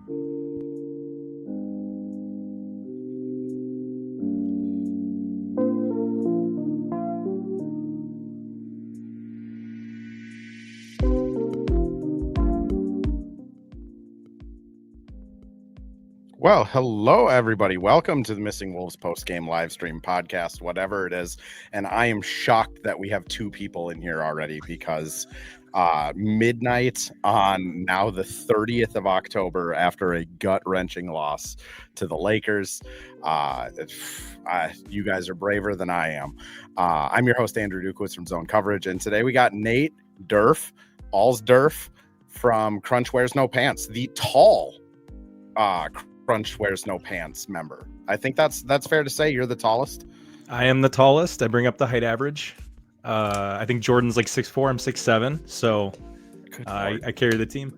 Well, hello, everybody. Welcome to the Missing Wolves post-game live stream podcast, whatever it is. And I am shocked that we have two people in here already because midnight on now the 30th of October after a gut-wrenching loss to the Lakers. You guys are braver than I am. I'm your host, Andrew Dukowitz from Zone Coverage. And today we got Nate Alsdurf from Crunch Wears No Pants, the tall Crunch Wears No Pants member. I think that's fair to say. You're the tallest. I am the tallest. I bring up the height average. I think Jordan's like 6'4", I'm 6'7", so I carry the team.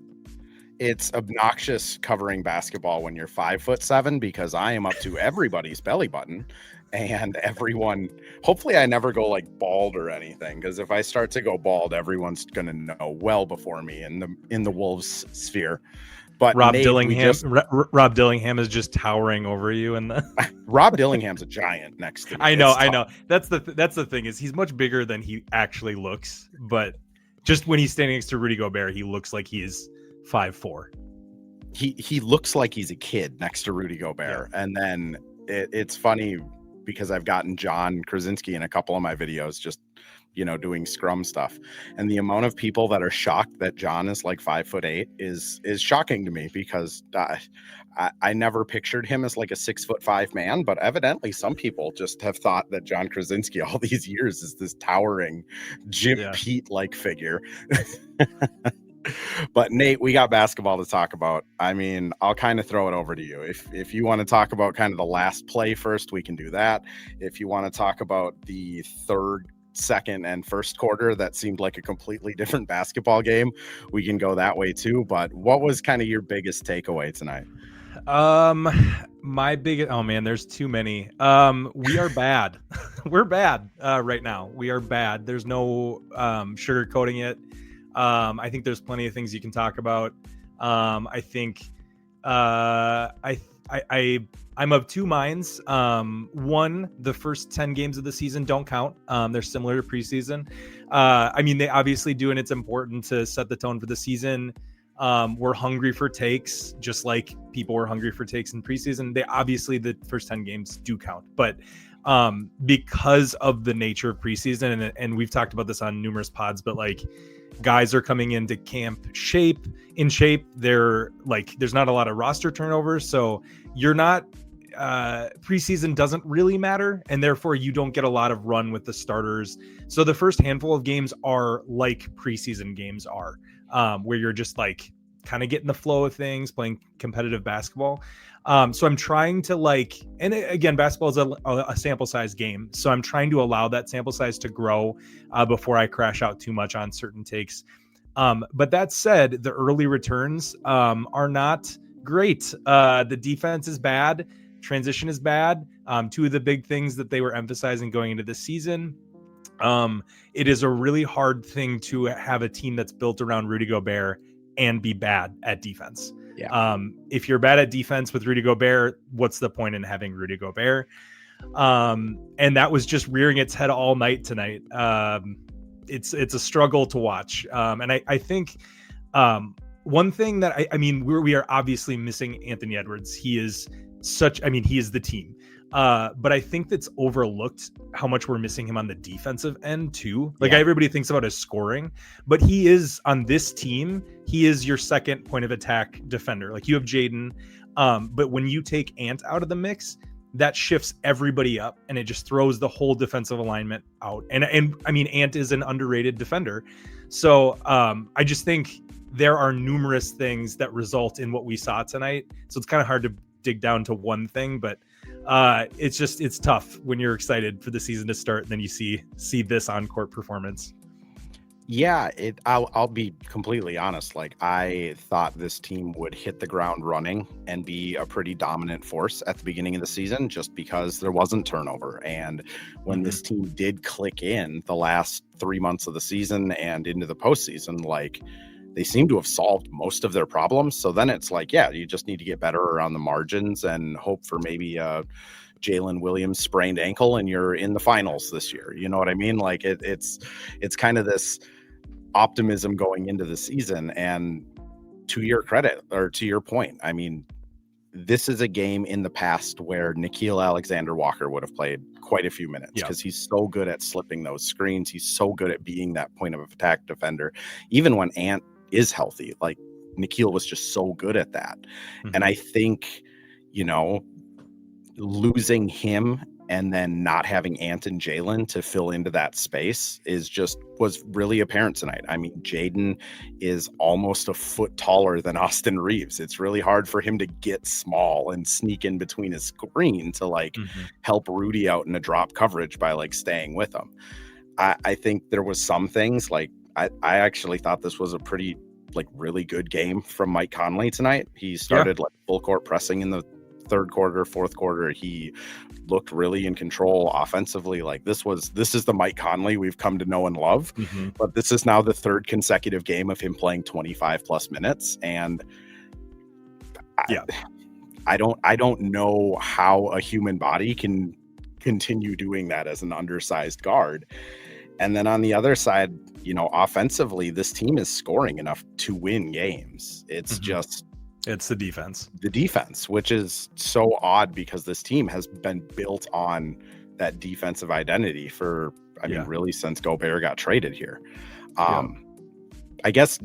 It's obnoxious covering basketball when you're 5'7" because I am up to everybody's belly button, and everyone. Hopefully, I never go like bald or anything, because if I start to go bald, everyone's gonna know well before me in the Wolves sphere. But Rob Dillingham is just towering over you, and Rob Dillingham's a giant next to me. I know. That's the thing is he's much bigger than he actually looks, but just when he's standing next to Rudy Gobert, he looks like he is 5'4". He looks like he's a kid next to Rudy Gobert, yeah. And then it's funny because I've gotten John Krasinski in a couple of my videos just, doing scrum stuff. And the amount of people that are shocked that John is like 5'8" is shocking to me, because I never pictured him as like a 6'5" man, but evidently some people just have thought that John Krasinski all these years is this towering Jim Pete-like figure. But Nate, we got basketball to talk about. I mean, I'll kind of throw it over to you. If you want to talk about kind of the last play first, we can do that. If you want to talk about the third, second, and first quarter that seemed like a completely different basketball game, we can go that way too. But what was kind of your biggest takeaway tonight? My biggest, oh man, there's too many. We are bad. We're bad right now. We are bad. There's no sugarcoating it. I think there's plenty of things you can talk about. I think I'm of two minds. One, the first 10 games of the season don't count. They're similar to preseason. I mean, they obviously do, and it's important to set the tone for the season. We're hungry for takes, just like people were hungry for takes in preseason. The first 10 games do count, but because of the nature of preseason, and we've talked about this on numerous pods, but like guys are coming into camp in shape. They're like, there's not a lot of roster turnover, so you're not preseason doesn't really matter, and therefore you don't get a lot of run with the starters. So the first handful of games are like preseason games are, where you're just like kind of getting the flow of things, playing competitive basketball. So I'm trying to and again, basketball is a sample size game. So I'm trying to allow that sample size to grow before I crash out too much on certain takes. But that said, the early returns are not great. The defense is bad. Transition is bad. Two of the big things that they were emphasizing going into the season. It is a really hard thing to have a team that's built around Rudy Gobert and be bad at defense. Yeah. If you're bad at defense with Rudy Gobert, what's the point in having Rudy Gobert? And that was just rearing its head all night tonight. It's a struggle to watch. And I think one thing that we are obviously missing Anthony Edwards. He is he is the team. But I think that's overlooked how much we're missing him on the defensive end too. Everybody thinks about his scoring, but he is on this team. He is your second point of attack defender. Like, you have Jaden, but when you take Ant out of the mix, that shifts everybody up, and it just throws the whole defensive alignment out. And I mean, Ant is an underrated defender. So I just think there are numerous things that result in what we saw tonight. So it's kind of hard to dig down to one thing, but it's tough when you're excited for the season to start and then you see this on-court performance. Yeah, I'll be completely honest. Like, I thought this team would hit the ground running and be a pretty dominant force at the beginning of the season, just because there wasn't turnover. And when this team did click in the last 3 months of the season and into the postseason, like, they seem to have solved most of their problems. So then it's like, yeah, you just need to get better around the margins and hope for maybe Jalen Williams sprained ankle and you're in the finals this year. You know what I mean? Like it's kind of this optimism going into the season. And to your credit, or to your point, I mean, this is a game in the past where Nickeil Alexander-Walker would have played quite a few minutes because he's so good at slipping those screens. He's so good at being that point of attack defender. Even when Ant is healthy, like Nickeil was just so good at that. And I think, losing him and then not having Ant and Jalen to fill into that space was really apparent tonight. I mean, Jaden is almost a foot taller than Austin Reeves. It's really hard for him to get small and sneak in between his screen to help Rudy out in a drop coverage by staying with him. I think there was some things I actually thought this was a pretty really good game from Mike Conley tonight. He started full court pressing in the third quarter, fourth quarter. He looked really in control offensively. This is the Mike Conley we've come to know and love. But this is now the third consecutive game of him playing 25 plus minutes. And I don't know how a human body can continue doing that as an undersized guard. And then on the other side, offensively, this team is scoring enough to win games. It's it's the defense, which is so odd because this team has been built on that defensive identity for, really since Gobert got traded here. I guess,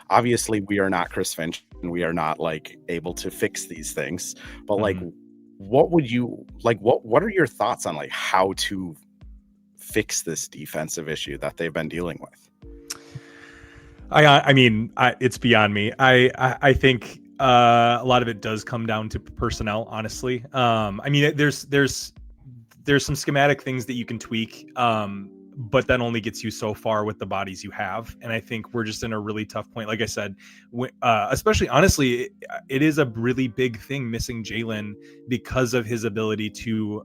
obviously we are not Chris Finch and we are not able to fix these things, but what would you what are your thoughts on how to fix this defensive issue that they've been dealing with? I mean, it's beyond me. I think a lot of it does come down to personnel, honestly. I mean, there's some schematic things that you can tweak, but that only gets you so far with the bodies you have. And I think we're just in a really tough point. Like I said, especially honestly, it is a really big thing missing Jalen because of his ability to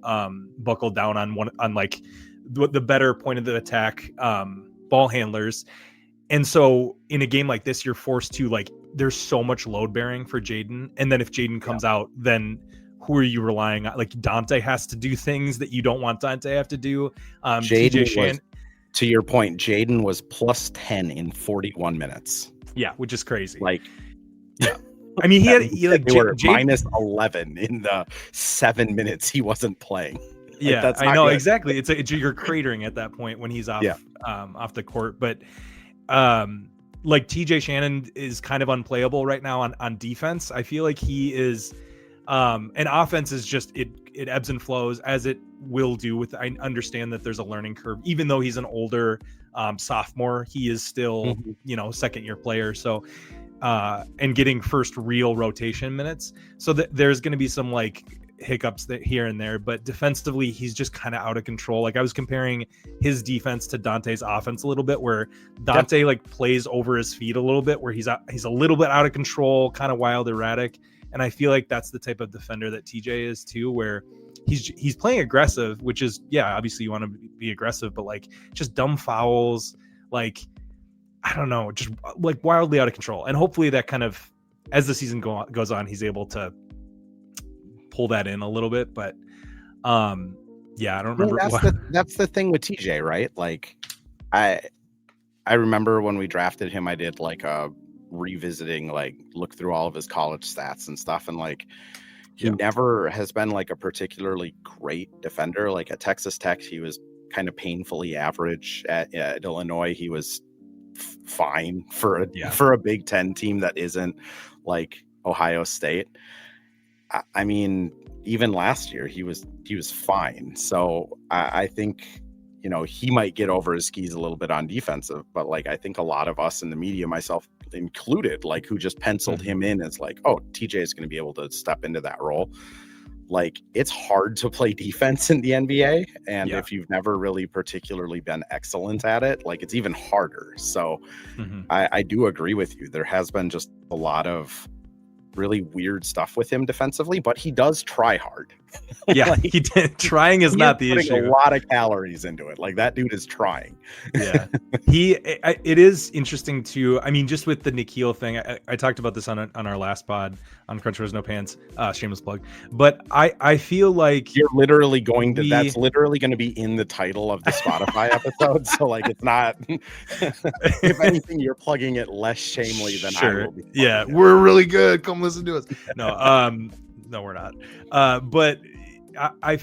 buckle down on the better point of the attack ball handlers. And so in a game like this, you're forced to there's so much load bearing for Jaden. And then if Jaden comes out, then who are you relying on? Dante has to do things that you don't want Dante to have to do. To your point, Jaden was plus 10 in 41 minutes. Yeah, which is crazy. I mean, he were minus 11 in the 7 minutes he wasn't playing. That's I know good. Exactly. It's you're cratering at that point when he's off off the court, but TJ Shannon is kind of unplayable right now on defense. I feel like he is and offense is just it ebbs and flows as it will do I understand that there's a learning curve. Even though he's an older sophomore, he is still second year player, so and getting first real rotation minutes, so there's going to be some hiccups here and there, but defensively he's just kind of out of control. I was comparing his defense to Dante's offense a little bit, where Dante plays over his feet a little bit, where he's a little bit out of control, kind of wild, erratic. And I feel like that's the type of defender that TJ is too, where he's playing aggressive, which is obviously you want to be aggressive, but just dumb fouls, I don't know, just wildly out of control. And hopefully that kind of, as the season goes on, he's able to pull that in a little bit. But I don't remember. That's the thing with TJ, right? I remember when we drafted him, I did a revisiting, look through all of his college stats and stuff, and he never has been a particularly great defender. At Texas Tech, he was kind of painfully average. At Illinois, he was fine for a Big Ten team that isn't Ohio State. I mean, even last year he was fine. So I think he might get over his skis a little bit on defensive, but I think a lot of us in the media, myself included, who just penciled him in as TJ is going to be able to step into that role. It's hard to play defense in the NBA, and if you've never really particularly been excellent at it, it's even harder. So I do agree with you. There has been just a lot of really weird stuff with him defensively, but he does try hard. Yeah, like, he did. Trying is not the issue. A lot of calories into it. Like that dude is trying. Yeah, it is interesting too. I mean, just with the Nickeil thing, I talked about this on our last pod on Crunchers No Pants, shameless plug. But I feel like you're literally going to. That's literally going to be in the title of the Spotify episode. So like, it's not. If anything, you're plugging it less shamely than I will be. Yeah, we're really good. Come listen to us. No, no, we're not. But I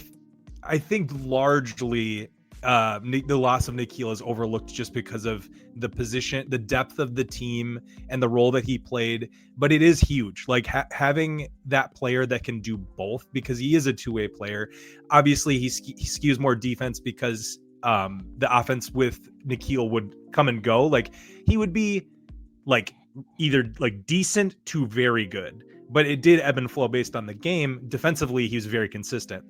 think largely the loss of Nickeil is overlooked just because of the position, the depth of the team, and the role that he played. But it is huge, like having that player that can do both, because he is a two-way player. Obviously, he skews more defense because the offense with Nickeil would come and go. Like he would be like either like decent to very good, but it did ebb and flow based on the game. Defensively, he was very consistent.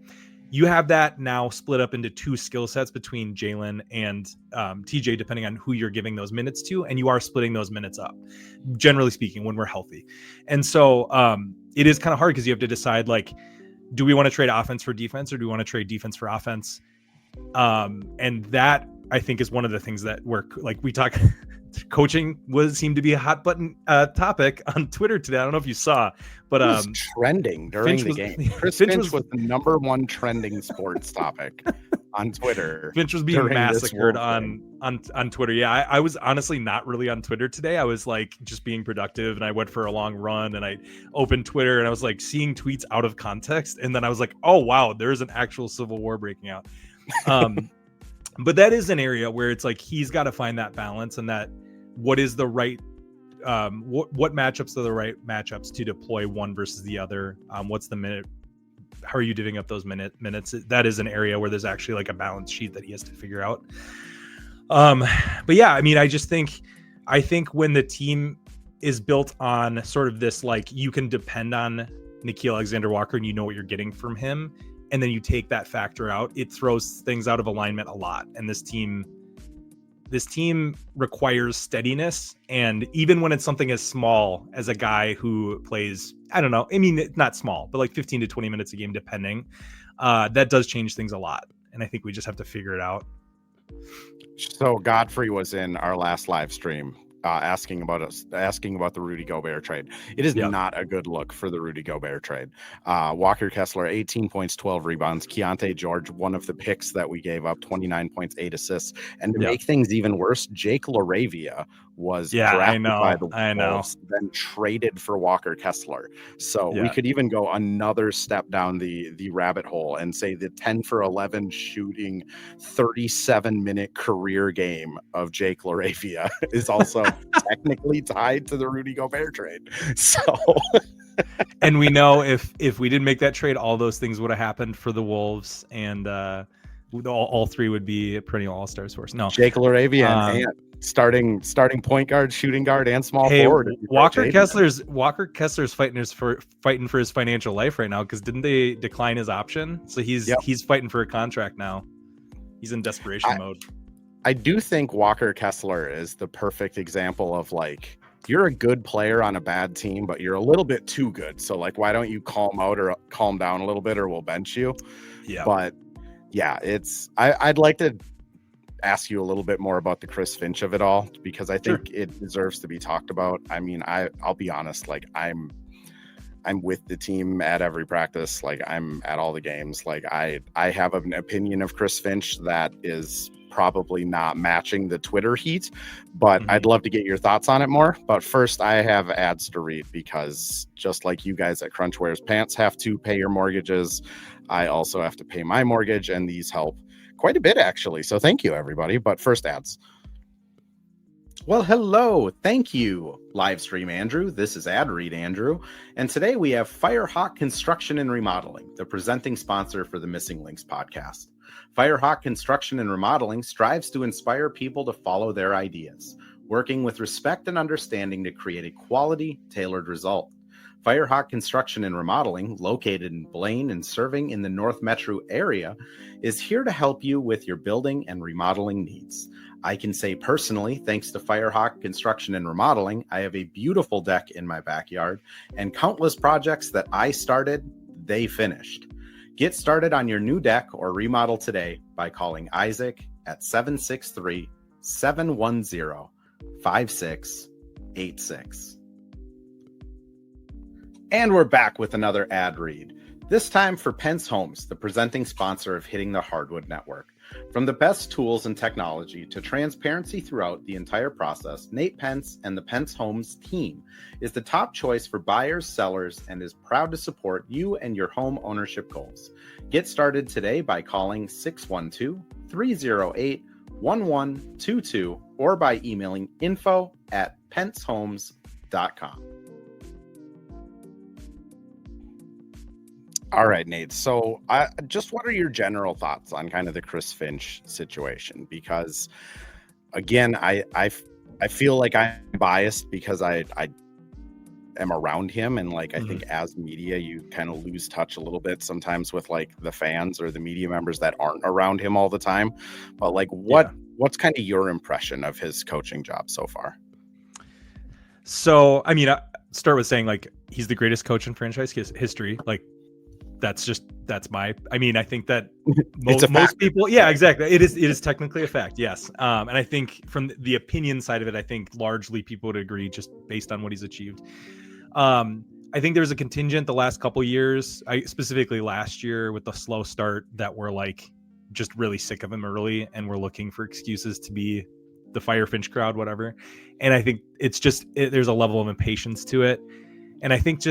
You have that now split up into two skill sets between Jalen and TJ, depending on who you're giving those minutes to, and you are splitting those minutes up, generally speaking, when we're healthy. And so it is kind of hard because you have to decide, like, do we want to trade offense for defense, or do we want to trade defense for offense? And that, I think, is one of the things that we talk. Coaching seemed to be a hot button topic on Twitter today. I don't know if you saw, but it was trending during the game. Chris Finch was the number one trending sports topic on Twitter. Finch was being massacred on Twitter. Yeah, I was honestly not really on Twitter today. I was like just being productive, and I went for a long run, and I opened Twitter, and I was like seeing tweets out of context, and then I was like, oh wow, there is an actual civil war breaking out. But that is an area where it's like he's got to find that balance, and that what is the right what matchups are the right matchups to deploy one versus the other. What's the minute? How are you divvying up those minutes? That is an area where there's actually like a balance sheet that he has to figure out. But yeah, I mean, I think when the team is built on sort of this, like, you can depend on Nickeil Alexander-Walker and you know what you're getting from him, and then you take that factor out, it throws things out of alignment a lot. And this team requires steadiness. And even when it's something as small as a guy who plays, I don't know, I mean, it's not small, but like 15 to 20 minutes a game, depending, that does change things a lot. And I think we just have to figure it out. So Godfrey was in our last live stream asking about the Rudy Gobert trade. It is not a good look for the Rudy Gobert trade. Walker Kessler, 18 points, 12 rebounds. Keontae George, one of the picks that we gave up, 29 points, 8 assists. And to make things even worse, Jake LaRavia was drafted by the Wolves, then traded for Walker Kessler. So we could even go another step down the rabbit hole and say the 10 for 11 shooting 37-minute career game of Jake LaRavia is also technically tied to the Rudy Gobert trade. So and we know if we didn't make that trade, all those things would have happened for the Wolves, and all three would be perennial all-stars for us. No, Jake LaRavia and starting point guard, shooting guard, and small forward. Walker Kessler's fighting for his financial life right now, because didn't they decline his option? So he's fighting for a contract now. He's in desperation mode. I do think Walker Kessler is the perfect example of, like, you're a good player on a bad team, but you're a little bit too good. So, like, why don't you calm down a little bit, or we'll bench you? Yeah. But yeah, I'd like to ask you a little bit more about the Chris Finch of it all, because I think it deserves to be talked about. I mean, I'll be honest, like, I'm with the team at every practice. Like, I'm at all the games. Like, I have an opinion of Chris Finch that is probably not matching the Twitter heat, but I'd love to get your thoughts on it more. But first, I have ads to read, because just like you guys at Crunch Wears Pants have to pay your mortgages, I also have to pay my mortgage, and these help quite a bit, actually. So thank you, everybody. But first, ads. Well, hello. Thank you, Livestream Andrew. This is Ad Read Andrew. And today we have Firehawk Construction and Remodeling, the presenting sponsor for the Missing Links podcast. Firehawk Construction and Remodeling strives to inspire people to follow their ideas, working with respect and understanding to create a quality, tailored result. Firehawk Construction and Remodeling, located in Blaine and serving in the North Metro area, is here to help you with your building and remodeling needs. I can say personally, thanks to Firehawk Construction and Remodeling, I have a beautiful deck in my backyard, and countless projects that I started, they finished. Get started on your new deck or remodel today by calling Isaac at 763-710-5686. And we're back with another ad read, this time for Pence Homes, the presenting sponsor of Hitting the Hardwood Network. From the best tools and technology to transparency throughout the entire process, Nate Pence and the Pence Homes team is the top choice for buyers, sellers, and is proud to support you and your home ownership goals. Get started today by calling 612-308-1122 or by emailing info@pencehomes.com. All right, Nate. So just what are your general thoughts on kind of the Chris Finch situation? Because again, I feel like I'm biased because I am around him. And like, I think as media, you kind of lose touch a little bit sometimes with like the fans or the media members that aren't around him all the time. But like, what's kind of your impression of his coaching job so far? So, I mean, I start with saying like, he's the greatest coach in franchise history. Like, I think that most people, yeah, exactly. It is technically a fact. Yes. And I think from the opinion side of it, I think largely people would agree just based on what he's achieved. I think there's a contingent the last couple years, specifically last year with the slow start, that we're like just really sick of him early and we're looking for excuses to be the Fire Finch crowd, whatever. And I think it's just, there's a level of impatience to it. And I think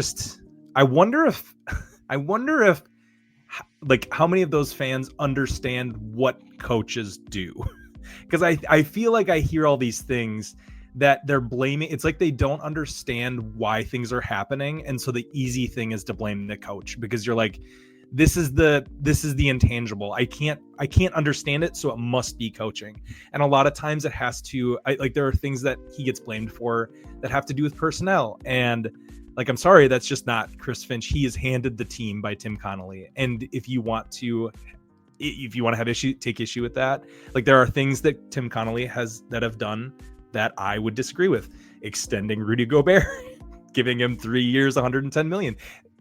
I wonder if like how many of those fans understand what coaches do, because I feel like I hear all these things that they're blaming. It's like they don't understand why things are happening, and so the easy thing is to blame the coach, because you're like, this is the intangible. I can't understand it, so it must be coaching. And a lot of times it has to, there are things that he gets blamed for that have to do with personnel. And like, I'm sorry, that's just not Chris Finch. He is handed the team by Tim Connolly. And if you want to take issue with that, like, there are things that Tim Connolly have done that I would disagree with. Extending Rudy Gobert, giving him 3 years, $110 million.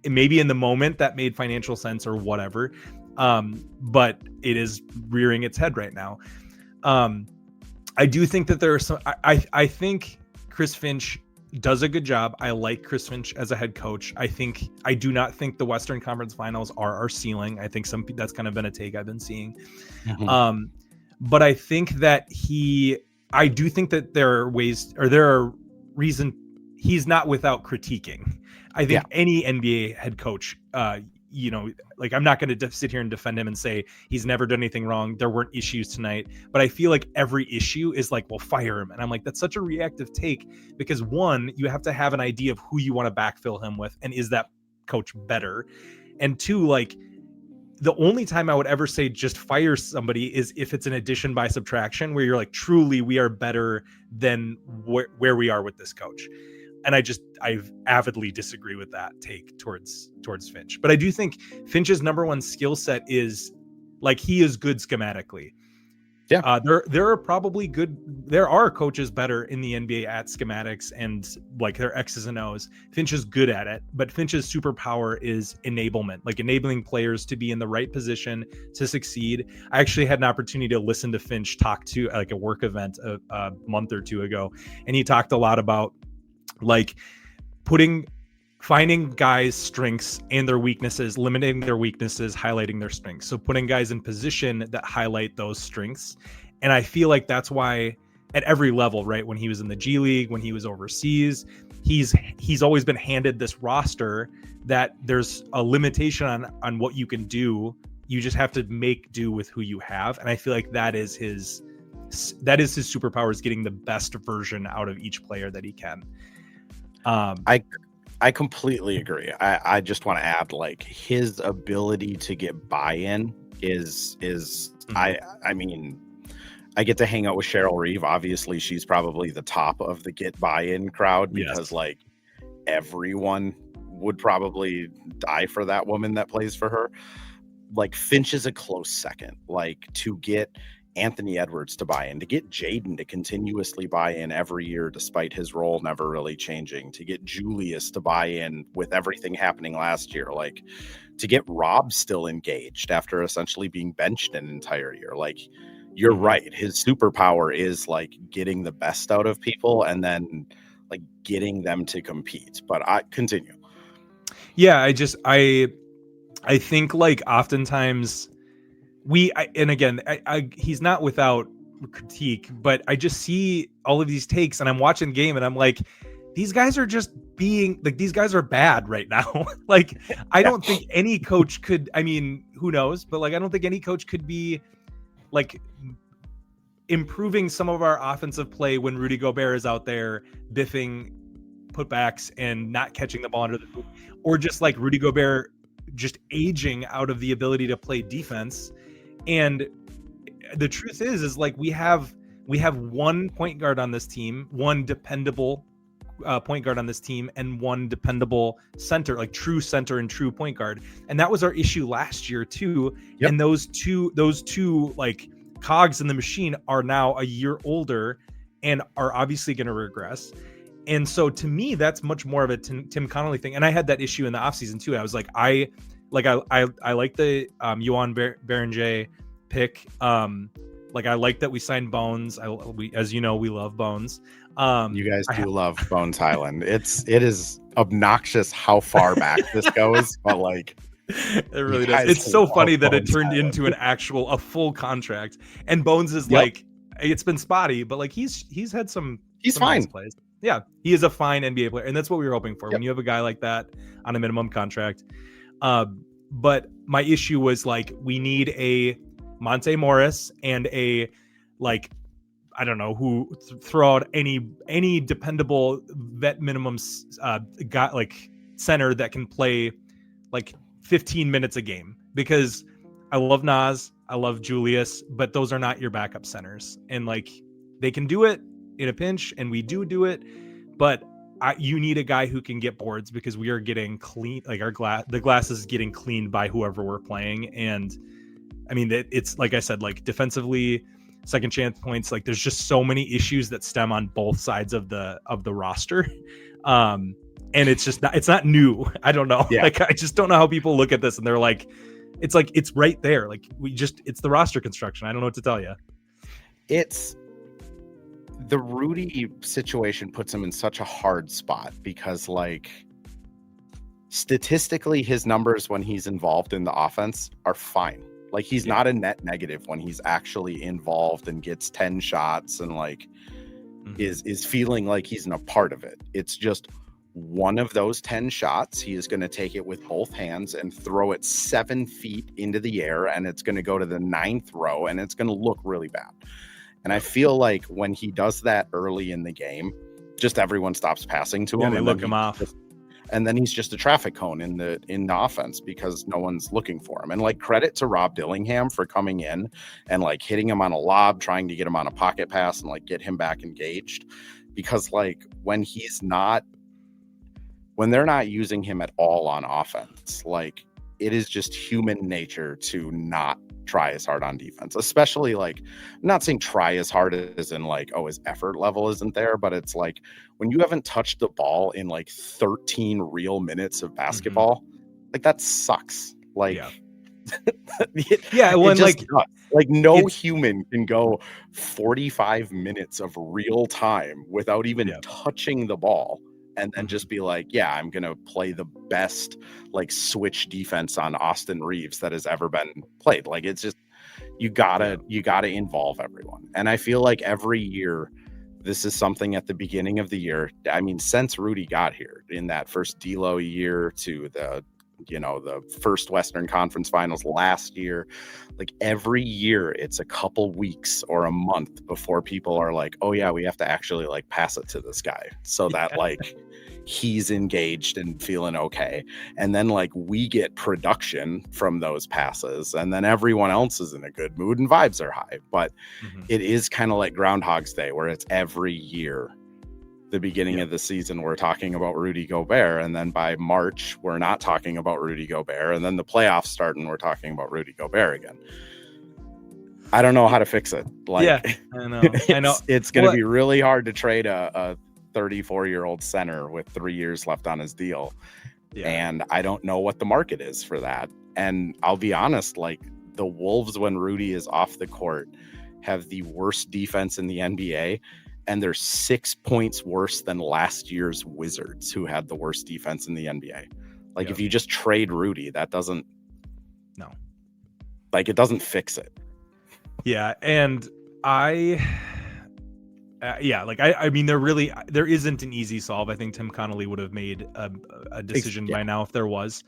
Maybe in the moment that made financial sense or whatever. But it is rearing its head right now. I do think that there are some, I think Chris Finch does a good job. I like Chris Finch as a head coach. I do not think the Western Conference Finals are our ceiling. I think that's kind of been a take I've been seeing. But I think that I do think that there are reasons he's not without critiquing. I think any NBA head coach, like, I'm not going to sit here and defend him and say he's never done anything wrong. There weren't issues tonight, but I feel like every issue is like, well, fire him. And I'm like, that's such a reactive take, because one, you have to have an idea of who you want to backfill him with, and is that coach better? And two, like, the only time I would ever say just fire somebody is if it's an addition by subtraction, where you're like, truly, we are better than where we are with this coach. And I avidly disagree with that take towards Finch. But I do think Finch's number one skill set is, like, he is good schematically. Yeah. There are coaches better in the NBA at schematics and like their X's and O's. Finch is good at it, but Finch's superpower is enablement, like enabling players to be in the right position to succeed. I actually had an opportunity to listen to Finch talk to like a work event a month or two ago, and he talked a lot about like finding guys' strengths and their weaknesses, limiting their weaknesses, highlighting their strengths. So putting guys in position that highlight those strengths. And I feel like that's why at every level, right, when he was in the G League, when he was overseas, he's always been handed this roster that there's a limitation on what you can do. You just have to make do with who you have. And I feel like that is his superpower, is getting the best version out of each player that he can. I completely agree. I just want to add, like, his ability to get buy-in is I mean, I get to hang out with Cheryl Reeve. Obviously, she's probably the top of the get buy-in crowd, because like everyone would probably die for that woman that plays for her. Like, Finch is a close second. Like, to get Anthony Edwards to buy in, to get Jaden to continuously buy in every year despite his role never really changing, to get Julius to buy in with everything happening last year, like to get Rob still engaged after essentially being benched an entire year. Like, you're right, his superpower is like getting the best out of people and then like getting them to compete. But I continue. Yeah, I think like oftentimes and again, he's not without critique, but I just see all of these takes and I'm watching the game and I'm like, these guys are just being like, these guys are bad right now. Like, I don't think any coach could, I mean, who knows, but like, I don't think any coach could be like improving some of our offensive play when Rudy Gobert is out there biffing putbacks and not catching the ball under the hoop, or just like Rudy Gobert just aging out of the ability to play defense. And the truth is like we have one point guard on this team, one dependable point guard on this team, and one dependable center, like true center and true point guard. And that was our issue last year too. Yep. And those two like cogs in the machine are now a year older and are obviously going to regress. And so to me, that's much more of a Tim Connolly thing. And I had that issue in the offseason too. I was like, I like the Yohan Berenjay pick. Like I like that we signed Bones. We, as you know, we love Bones. You guys do love Bones Highland. It is obnoxious how far back this goes, but like it really does. It's so funny that it turned into a full contract. And Bones is like, it's been spotty, but like he's had some fine nice plays. Yeah, he is a fine NBA player, and that's what we were hoping for when you have a guy like that on a minimum contract. But my issue was like we need a Monte Morris and a like I don't know who throw out any dependable vet minimum guy like center that can play like 15 minutes a game, because I love Nas, I love Julius, but those are not your backup centers, and like they can do it in a pinch, and we do it, but you need a guy who can get boards, because we are getting clean, like the glass is getting cleaned by whoever we're playing. And I mean, it's like I said, like defensively, second chance points, like there's just so many issues that stem on both sides of the roster. And it's not new. I don't know. Yeah. Like, I just don't know how people look at this and they're like, it's right there. Like it's the roster construction. I don't know what to tell you. It's the Rudy situation puts him in such a hard spot, because like statistically his numbers when he's involved in the offense are fine. Like he's not a net negative when he's actually involved and gets 10 shots and like is feeling like he's a part of it. It's just one of those 10 shots, he is going to take it with both hands and throw it 7 feet into the air, and it's going to go to the 9th row, and it's going to look really bad. And I feel like when he does that early in the game, just everyone stops passing to him. They look him off. And then he's just a traffic cone in the offense because no one's looking for him. And like, credit to Rob Dillingham for coming in and like hitting him on a lob, trying to get him on a pocket pass and like get him back engaged. Because like when they're not using him at all on offense, like it is just human nature to not try as hard on defense, especially like, I'm not saying try as hard as in like, oh, his effort level isn't there, but it's like when you haven't touched the ball in like 13 real minutes of basketball, like that sucks. Like, when like no human can go 45 minutes of real time without even touching the ball. And then just be like, yeah, I'm going to play the best like switch defense on Austin Reeves that has ever been played. Like, it's just, you gotta involve everyone. And I feel like every year, this is something at the beginning of the year. I mean, since Rudy got here in that first D'Lo year to the first Western Conference Finals last year, like every year it's a couple weeks or a month before people are like, oh yeah, we have to actually like pass it to this guy so that like he's engaged and feeling okay. And then like we get production from those passes, and then everyone else is in a good mood and vibes are high. But it is kind of like Groundhog's Day, where it's every year. The beginning of the season we're talking about Rudy Gobert, and then by March we're not talking about Rudy Gobert, and then the playoffs start and we're talking about Rudy Gobert again. I don't know how to fix it. Like, yeah, I know. I know. It's going to be really hard to trade a 34-year-old center with 3 years left on his deal. Yeah. And I don't know what the market is for that. And I'll be honest, like the Wolves, when Rudy is off the court, have the worst defense in the NBA. And they're 6 points worse than last year's Wizards, who had the worst defense in the NBA. Like, if you just trade Rudy, that doesn't. No. Like, it doesn't fix it. Yeah. And I mean, there isn't an easy solve. I think Tim Connolly would have made a decision by now if there was.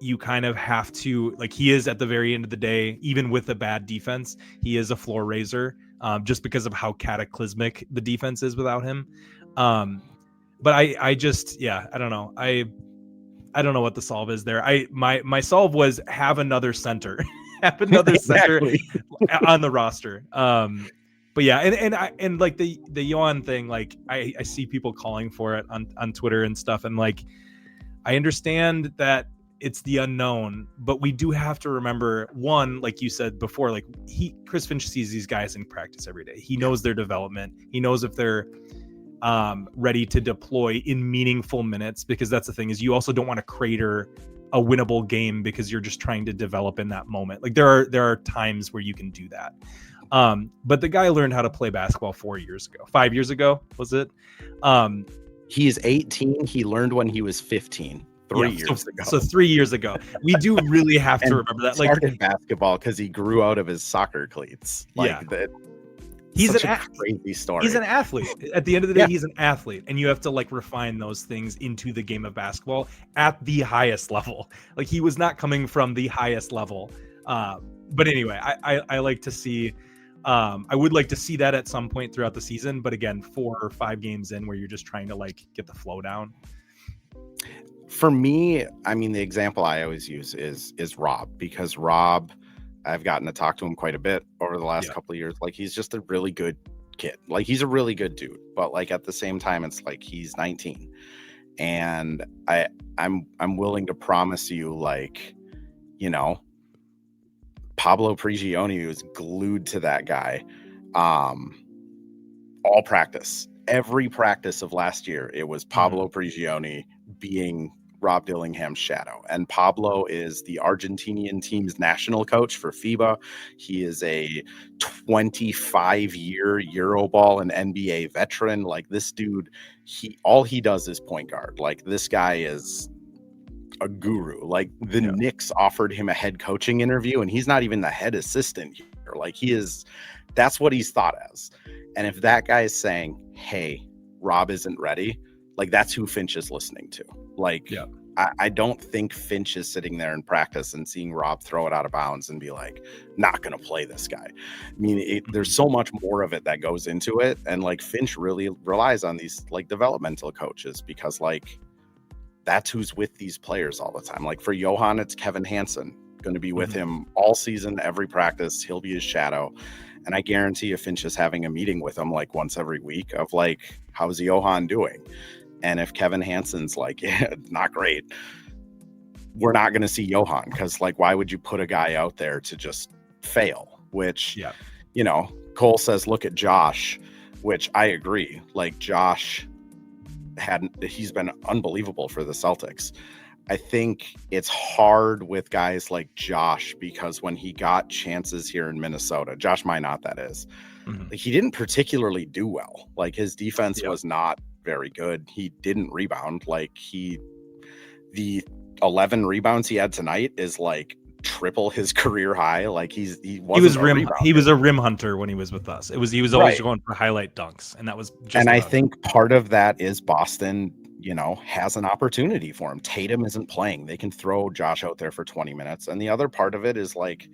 You kind of have to, like, he is at the very end of the day, even with a bad defense, he is a floor raiser, just because of how cataclysmic the defense is without him. But I just, I don't know. I don't know what the solve is there. My solve was have another center, have another center on the roster. But yeah, and like the Yohan thing, like I see people calling for it on Twitter and stuff, and like I understand that it's the unknown, but we do have to remember, one, like you said before, like Chris Finch sees these guys in practice every day. He knows their development. He knows if they're ready to deploy in meaningful minutes, because that's the thing, is you also don't want to crater a winnable game because you're just trying to develop in that moment. Like there are times where you can do that. But the guy learned how to play basketball 5 years ago, was it? He is 18. He learned when he was 15. 3 years ago. So 3 years ago. We do really have to remember that. Like, started basketball because he grew out of his soccer cleats. Like that. He's crazy story. He's an athlete. At the end of the day, he's an athlete, and you have to like refine those things into the game of basketball at the highest level. Like, he was not coming from the highest level. But anyway, I like to see. I would like to see that at some point throughout the season. But again, 4 or 5 games in, where you're just trying to like get the flow down. For me, I mean, the example I always use is Rob, because Rob, I've gotten to talk to him quite a bit over the last couple of years. Like, he's just a really good kid. Like, he's a really good dude. But like at the same time, it's like he's 19, and I'm willing to promise you, like, you know, Pablo Prigioni was glued to that guy. All practice, every practice of last year, it was Pablo Prigioni being Rob Dillingham's shadow. And Pablo is the Argentinian team's national coach for FIBA. He is a 25-year Euroball and NBA veteran. Like, this dude, all he does is point guard. Like, this guy is a guru. Like, the Knicks offered him a head coaching interview, and he's not even the head assistant here. Like, that's what he's thought as. And if that guy is saying, hey, Rob isn't ready, like, that's who Finch is listening to. Like, I don't think Finch is sitting there in practice and seeing Rob throw it out of bounds and be like, not going to play this guy. I mean, there's so much more of it that goes into it. And like, Finch really relies on these like developmental coaches, because like, that's who's with these players all the time. Like, for Yohan, it's Kevin Hansen, going to be with him all season, every practice. He'll be his shadow. And I guarantee if Finch is having a meeting with him like once every week of like, how's Yohan doing? And if Kevin Hansen's like, not great, we're not going to see Yohan, because like, why would you put a guy out there to just fail? Which, you know, Cole says, look at Josh, which I agree. Like, Josh he's been unbelievable for the Celtics. I think it's hard with guys like Josh, because when he got chances here in Minnesota, Josh Minot, that is, like, he didn't particularly do well. Like, his defense was not very good. He didn't rebound. Like, the 11 rebounds he had tonight is like triple his career high. Like, he was a rim hunter when he was with us. He was always going for highlight dunks, and that was just. And I think part of that is Boston, you know, has an opportunity for him. Tatum isn't playing. They can throw Josh out there for 20 minutes. And the other part of it is like,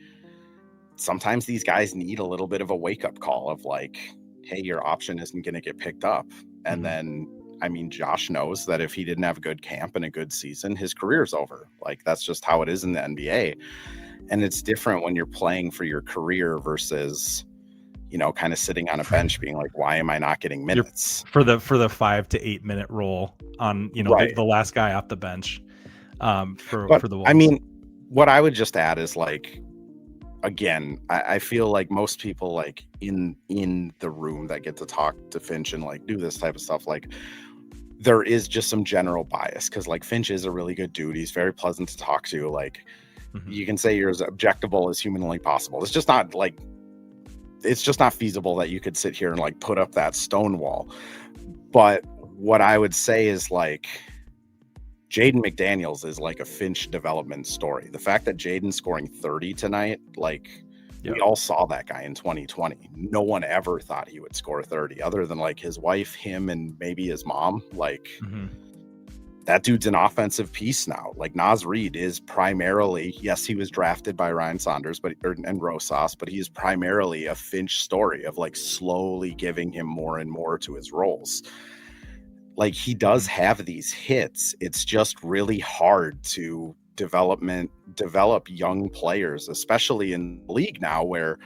sometimes these guys need a little bit of a wake-up call of like, hey, your option isn't going to get picked up. And then, I mean, Josh knows that if he didn't have a good camp and a good season, his career's over. Like, that's just how it is in the NBA. And it's different when you're playing for your career versus, you know, kind of sitting on a bench being like, why am I not getting minutes? For the 5 to 8 minute role on, you know, the last guy off the bench for the Wolves. I mean, what I would just add is like, again, I feel like most people like in the room that get to talk to Finch and like do this type of stuff, like there is just some general bias because like Finch is a really good dude. He's very pleasant to talk to. Like you can say you're as objectable as humanly possible. It's just not like, it's just not feasible that you could sit here and like put up that stone wall. But what I would say is like Jaden McDaniels is like a Finch development story. The fact that Jaden's scoring 30 tonight, like we all saw that guy in 2020. No one ever thought he would score 30 other than like his wife, him, and maybe his mom. Like that dude's an offensive piece now. Like Naz Reid is primarily, yes, he was drafted by Ryan Saunders, and Rosas, but he's primarily a Finch story of like slowly giving him more and more to his roles. Like he does have these hits. It's just really hard to develop young players, especially in the league now where,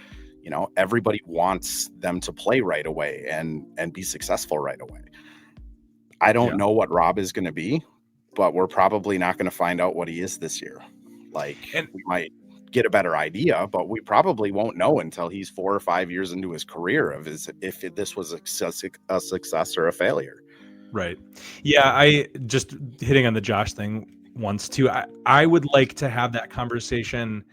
you know, everybody wants them to play right away and be successful right away. I don't know what Rob is going to be, but we're probably not going to find out what he is this year. Like we might get a better idea, but we probably won't know until he's 4 or 5 years into his career if this was a success or a failure. Right. Yeah. I just hitting on the Josh thing once too. I would like to have that conversation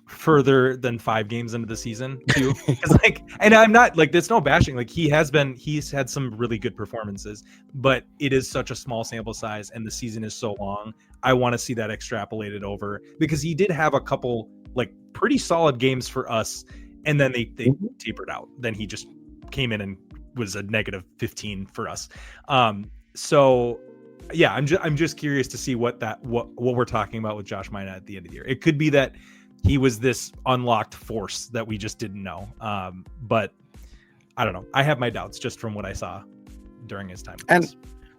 further than 5 games into the season too. Because like, and I'm not like, there's no bashing. Like he's had some really good performances, but it is such a small sample size and the season is so long. I want to see that extrapolated over because he did have a couple like pretty solid games for us. And then they tapered out. Then he just came in and was a negative 15 for us. So yeah, I'm just curious to see what we're talking about with Josh Minot at the end of the year. It could be that he was this unlocked force that we just didn't know. But I don't know. I have my doubts just from what I saw during his time with us.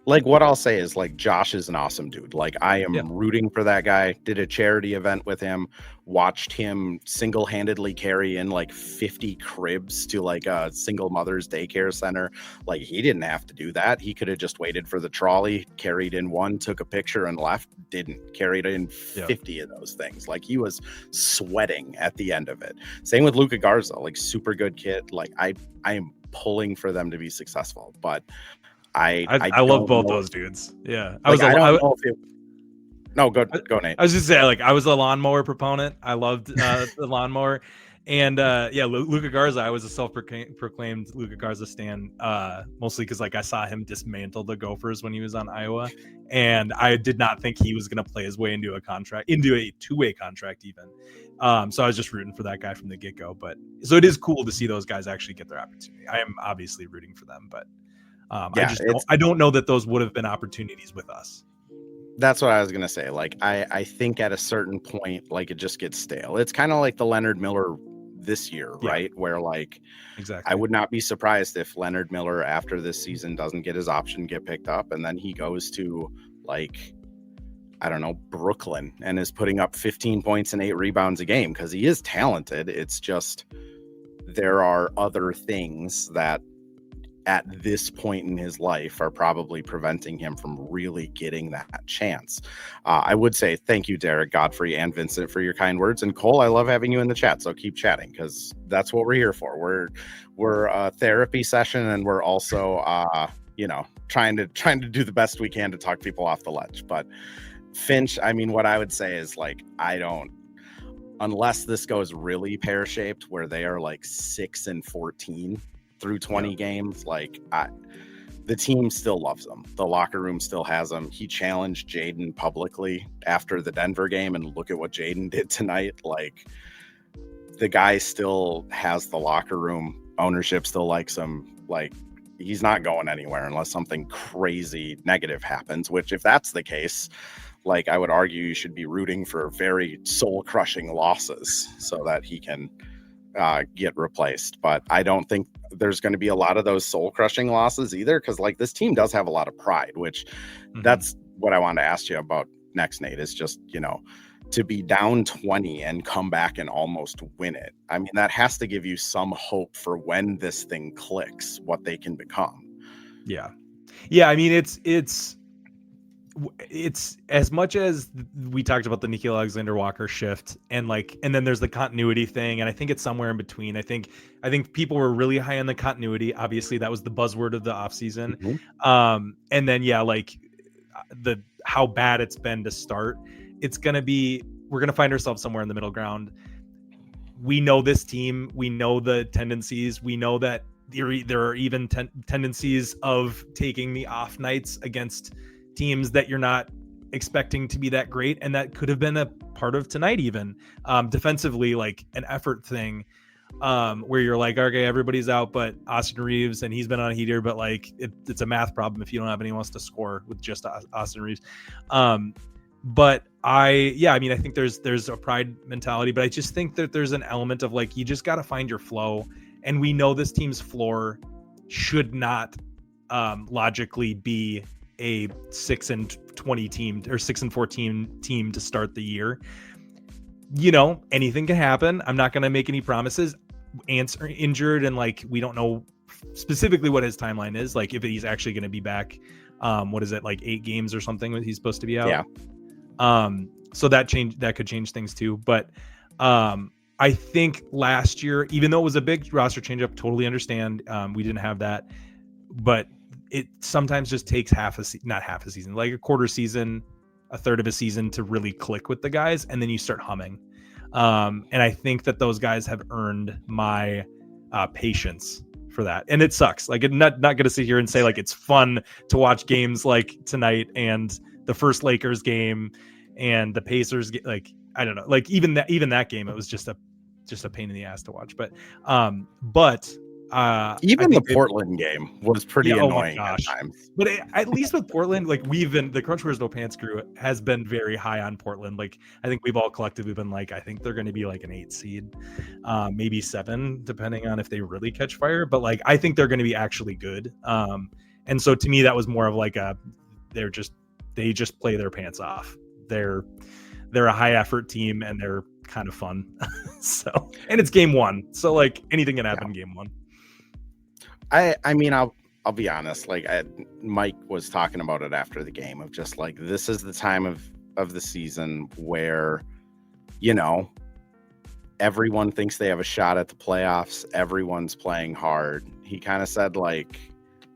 Like what I'll say is like Josh is an awesome dude. Like I am rooting for that guy. Did a charity event with him, watched him single-handedly carry in like 50 cribs to like a single mother's daycare center. Like he didn't have to do that. He could have just waited for the trolley, carried in one, took a picture and left. Didn't. Carried in 50 of those things. Like he was sweating at the end of it. Same with Luka Garza, like super good kid. Like I am pulling for them to be successful, but I love both those dudes. Yeah. No, go Nate. I was just saying, like, I was a lawnmower proponent. I loved the lawnmower. And Luka Garza, I was a self-proclaimed Luka Garza stan, mostly because like I saw him dismantle the Gophers when he was on Iowa. And I did not think he was going to play his way into a two-way contract even. So I was just rooting for that guy from the get-go. But so it is cool to see those guys actually get their opportunity. I am obviously rooting for them, but I don't know that those would have been opportunities with us. That's what I was going to say. Like, I think at a certain point, like it just gets stale. It's kind of like the Leonard Miller this year, right? Where like, exactly, I would not be surprised if Leonard Miller after this season doesn't get his option get picked up. And then he goes to like, I don't know, Brooklyn and is putting up 15 points and 8 rebounds a game because he is talented. It's just, there are other things that at this point in his life are probably preventing him from really getting that chance. I would say thank you, Derek, Godfrey, and Vincent for your kind words. And Cole, I love having you in the chat. So keep chatting because that's what we're here for. We're a therapy session and we're also, trying to do the best we can to talk people off the ledge. But Finch, I mean, what I would say is like, unless this goes really pear-shaped where they are like 6-14 through 20 games, like the team still loves him. The locker room still has him. He challenged Jaden publicly after the Denver game, and look at what Jaden did tonight. Like the guy still has the locker room. Ownership still likes him. Like he's not going anywhere unless something crazy negative happens, which if that's the case, like I would argue you should be rooting for very soul-crushing losses so that he can get replaced. But I don't think there's going to be a lot of those soul-crushing losses either, because like this team does have a lot of pride, which that's what I wanted to ask you about next, Nate, is just, to be down 20 and come back and almost win it. I mean, that has to give you some hope for when this thing clicks, what they can become. Yeah. I mean, it's it's as much as we talked about the Nickeil Alexander-Walker shift and then there's the continuity thing, and I think it's somewhere in between. I think people were really high on the continuity. Obviously, that was the buzzword of the offseason. And then the how bad it's been to start. We're gonna find ourselves somewhere in the middle ground. We know this team. We know the tendencies. We know that there are even tendencies of taking the off nights against teams that you're not expecting to be that great, and that could have been a part of tonight. Even defensively, like an effort thing, where you're like, okay, everybody's out but Austin Reeves, and he's been on a heater, but like it's a math problem if you don't have anyone else to score with just Austin Reeves. But I think there's a pride mentality, but I just think that there's an element of like, you just got to find your flow. And we know this team's floor should not logically be a 6-20 team or 6-14 team to start the year. You know, anything can happen. I'm not going to make any promises. Ant's injured, and like, we don't know specifically what his timeline is. Like, if he's actually going to be back, what is it, like 8 games or something that he's supposed to be out? Yeah. So that could change things too. But I think last year, even though it was a big roster change up, totally understand. We didn't have that, but it sometimes just takes not half a season, like a quarter season, a third of a season to really click with the guys. And then you start humming. And I think that those guys have earned my patience for that. And it sucks. Like, I'm not going to sit here and say like it's fun to watch games like tonight and the first Lakers game and the Pacers like, I don't know, like even that game, it was just a pain in the ass to watch. But even the Portland game was pretty annoying at times. But at least with Portland, like the Crunch Wears No Pants crew has been very high on Portland. Like, I think we've all collectively been like, I think they're going to be like an 8 seed, maybe 7, depending on if they really catch fire. But like, I think they're going to be actually good. And so to me, that was more of like they just play their pants off. They're a high effort team, and they're kind of fun. So, and it's game 1. So like, anything can happen game 1. I mean, I'll be honest. Like, Mike was talking about it after the game of just like, this is the time of the season where, you know, everyone thinks they have a shot at the playoffs. Everyone's playing hard. He kind of said like,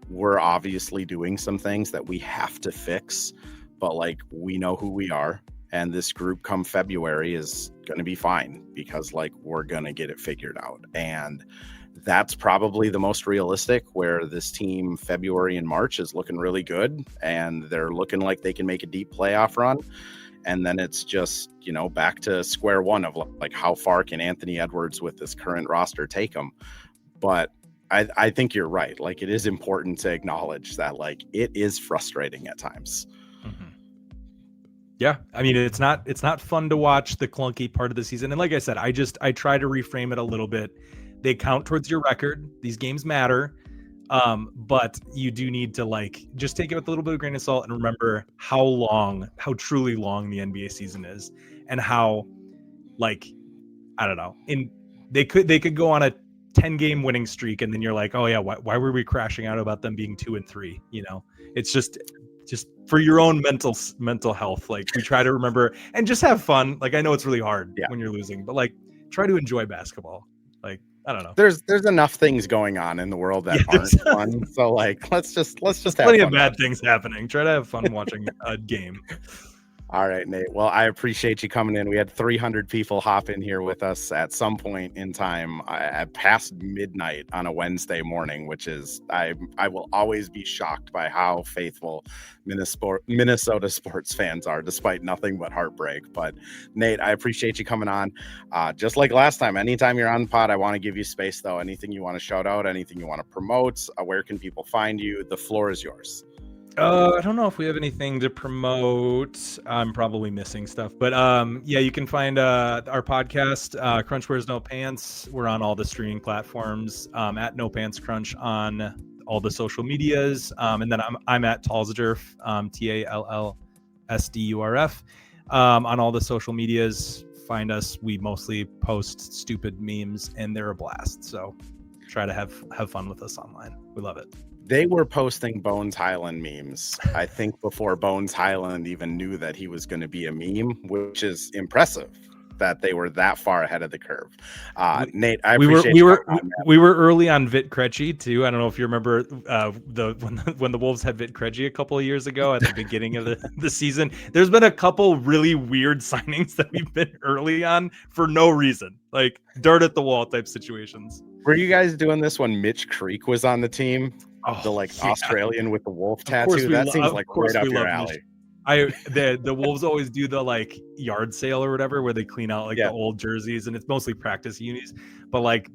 we're obviously doing some things that we have to fix, but like, we know who we are. And this group come February is going to be fine, because like, we're going to get it figured out. And that's probably the most realistic, where this team February and March is looking really good, and they're looking like they can make a deep playoff run. And then it's just, you know, back to square one of like, how far can Anthony Edwards with this current roster take them? But I think you're right. Like, it is important to acknowledge that like, it is frustrating at times. Mm-hmm. Yeah, I mean, it's not fun to watch the clunky part of the season. And like I said, I try to reframe it a little bit. They count towards your record. These games matter. But you do need to like, just take it with a little bit of grain of salt and remember how truly long the NBA season is, and how, like, I don't know, they could go on a 10-game winning streak, and then you're like, oh yeah, why were we crashing out about them being 2-3? You know, it's just for your own mental health. Like, we try to remember and just have fun. Like, I know it's really hard when you're losing, but like, try to enjoy basketball. Like, I don't know. There's enough things going on in the world that aren't fun. So like, let's just have plenty of bad things happening. Try to have fun watching a game. All right, Nate. Well, I appreciate you coming in. We had 300 people hop in here with us at some point in time at past midnight on a Wednesday morning, which is, I will always be shocked by how faithful Minnesota sports fans are, despite nothing but heartbreak. But Nate, I appreciate you coming on. Just like last time, anytime you're on the pod, I want to give you space though. Anything you want to shout out, anything you want to promote, where can people find you? The floor is yours. I don't know if we have anything to promote. I'm probably missing stuff, but yeah, you can find our podcast, Crunch Wears No Pants. We're on all the streaming platforms, at No Pants Crunch on all the social medias, and then I'm at Talsdurf, TALLSDURF, on all the social medias. Find us. We mostly post stupid memes, and they're a blast. So try to have fun with us online. We love it. They were posting Bones Highland memes, I think, before Bones Highland even knew that he was going to be a meme, which is impressive that they were that far ahead of the curve. Nate, I appreciate we were early on Vit Krejci too. I don't know if you remember when the Wolves had Vit Krejci a couple of years ago at the beginning of the season. There's been a couple really weird signings that we've been early on for no reason, like dirt at the wall type situations. Were you guys doing this when Mitch Creek was on the team? Australian with the wolf tattoo? That seems like right up your alley. The Wolves always do the like yard sale or whatever where they clean out like the old jerseys, and it's mostly practice unis. But like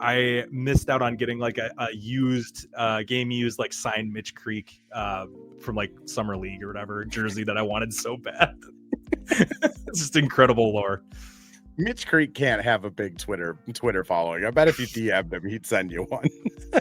I missed out on getting like a used game used like signed Mitch Creek from like Summer League or whatever jersey that I wanted so bad. It's just incredible lore. Mitch Creek can't have a big Twitter following. I bet if you DM'd him, he'd send you one.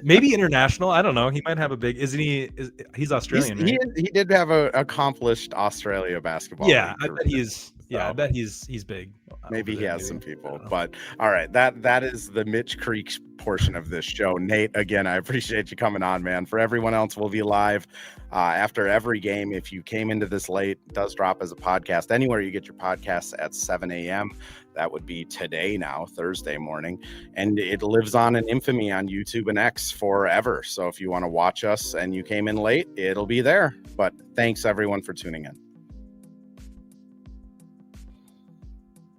Maybe international. I don't know. He might have a big. Isn't he? He's Australian. Right? He did have a accomplished Australia basketball. Yeah, I bet he's. Yeah, I bet he's big. Maybe he has some people. But all right, that is the Mitch Creek portion of this show. Nate, again, I appreciate you coming on, man. For everyone else, we'll be live after every game. If you came into this late, it does drop as a podcast anywhere you get your podcasts at 7 a.m. That would be today now, Thursday morning. And it lives on in infamy on YouTube and X forever. So if you want to watch us and you came in late, it'll be there. But thanks, everyone, for tuning in.